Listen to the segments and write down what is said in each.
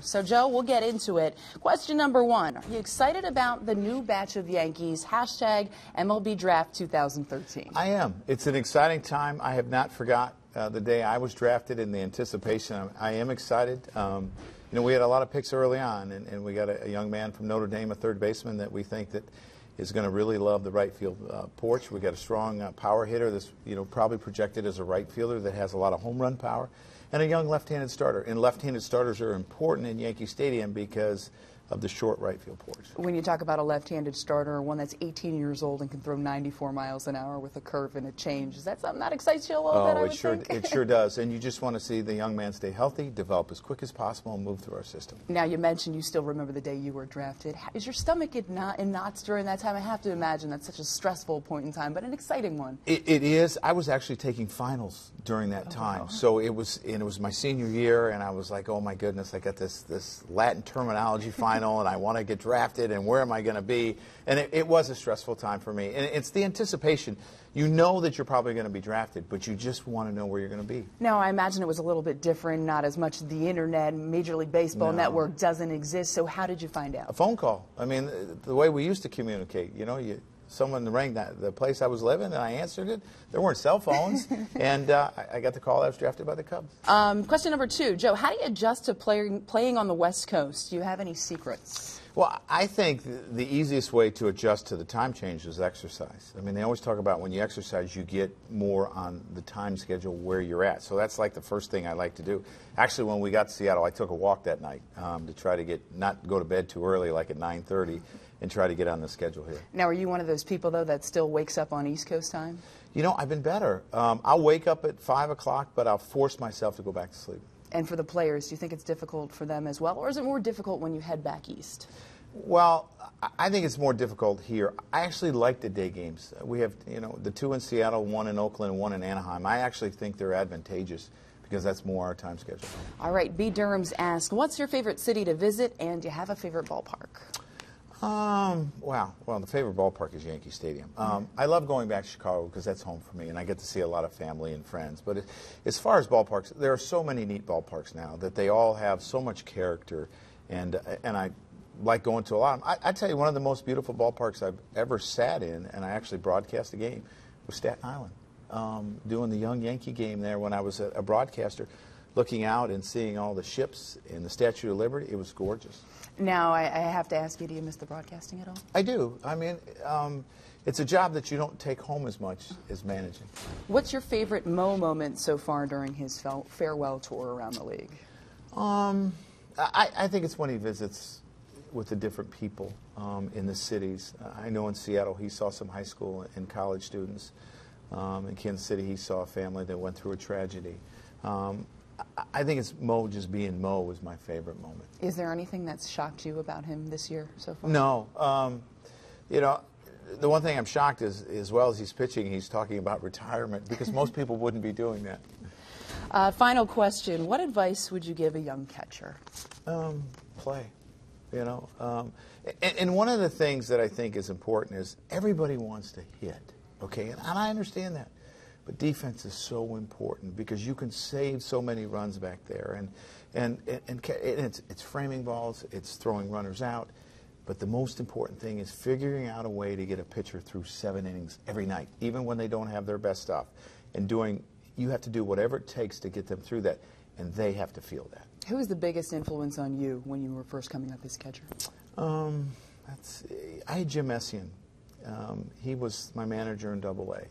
So, Joe, we'll get into it. Question number one. Are you excited about the new batch of Yankees? Hashtag MLB Draft 2013. I am. It's an exciting time. I have not forgot the day I was drafted in the anticipation. I am excited. You know, we had a lot of picks early on, and we got a young man from Notre Dame, a third baseman, that we think that is going to really love the right field porch. We got a strong power hitter that's, you know, probably projected as a right fielder that has a lot of home run power, and a young left-handed starter. And left-handed starters are important in Yankee Stadium because of the short right field porch. When you talk about a left-handed starter, one that's 18 years old and can throw 94 miles an hour with a curve and a change, is that something that excites you a little bit, I would think? It sure does. And you just want to see the young man stay healthy, develop as quick as possible, and move through our system. Now, you mentioned you still remember the day you were drafted. Is your stomach in knots during that time? I have to imagine that's such a stressful point in time, but an exciting one. It is. I was actually taking finals during that time. Wow. So it was my senior year, and I was like, oh my goodness, I got this Latin terminology final, and I want to get drafted, and where am I going to be? And it was a stressful time for me. And it's the anticipation. You know that you're probably going to be drafted, but you just want to know where you're going to be. Now, I imagine it was a little bit different, not as much the internet, Major League Baseball network doesn't exist. So how did you find out? A phone call. I mean, the way we used to communicate, you know, someone rang the place I was living, and I answered it. There weren't cell phones, and I got the call I was drafted by the Cubs. Question number two, Joe, how do you adjust to playing on the West Coast? Do you have any secrets? Well, I think the easiest way to adjust to the time change is exercise. I mean, they always talk about when you exercise, you get more on the time schedule where you're at. So that's like the first thing I like to do. Actually, when we got to Seattle, I took a walk that night to try to not go to bed too early, like at 9:30, and try to get on the schedule here. Now, are you one of those people, though, that still wakes up on East Coast time? You know, I've been better. I'll wake up at 5 o'clock, but I'll force myself to go back to sleep. And for the players, do you think it's difficult for them as well, or is it more difficult when you head back east? Well, I think it's more difficult here. I actually like the day games. We have, you know, the two in Seattle, one in Oakland, and one in Anaheim. I actually think they're advantageous because that's more our time schedule. All right, B. Durham's asked, what's your favorite city to visit, and do you have a favorite ballpark? Well, the favorite ballpark is Yankee Stadium. I love going back to Chicago because that's home for me, and I get to see a lot of family and friends. But as far as ballparks, there are so many neat ballparks now that they all have so much character, and I like going to a lot of them. I tell you, one of the most beautiful ballparks I've ever sat in, and I actually broadcast a game, was Staten Island. Doing the Young Yankee game there when I was a broadcaster, looking out and seeing all the ships in the Statue of Liberty. It was gorgeous. Now, I have to ask you, do you miss the broadcasting at all? I do. I mean, it's a job that you don't take home as much as managing. What's your favorite Mo moment so far during his farewell tour around the league? I think it's when he visits with the different people in the cities. I know in Seattle he saw some high school and college students. In Kansas City he saw a family that went through a tragedy. I think it's Mo just being Mo was my favorite moment. Is there anything that's shocked you about him this year so far? No. You know, the one thing I'm shocked is, as well as he's pitching, he's talking about retirement, because most people wouldn't be doing that. Final question. What advice would you give a young catcher? Play. You know, and one of the things that I think is important is everybody wants to hit, okay? And I understand that. But defense is so important because you can save so many runs back there. And it's framing balls, it's throwing runners out. But the most important thing is figuring out a way to get a pitcher through 7 innings every night, even when they don't have their best stuff. And you have to do whatever it takes to get them through that, and they have to feel that. Who was the biggest influence on you when you were first coming up as catcher? I had Jim Messian. He was my manager in Double-A.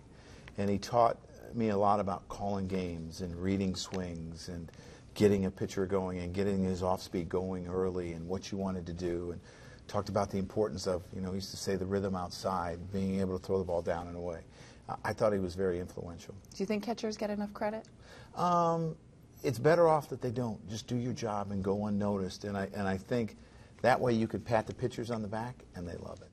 And he taught me a lot about calling games and reading swings and getting a pitcher going and getting his off-speed going early and what you wanted to do, and talked about the importance of, you know, he used to say the rhythm outside, being able to throw the ball down and away. I thought he was very influential. Do you think catchers get enough credit? It's better off that they don't. Just do your job and go unnoticed. And I think that way you could pat the pitchers on the back and they love it.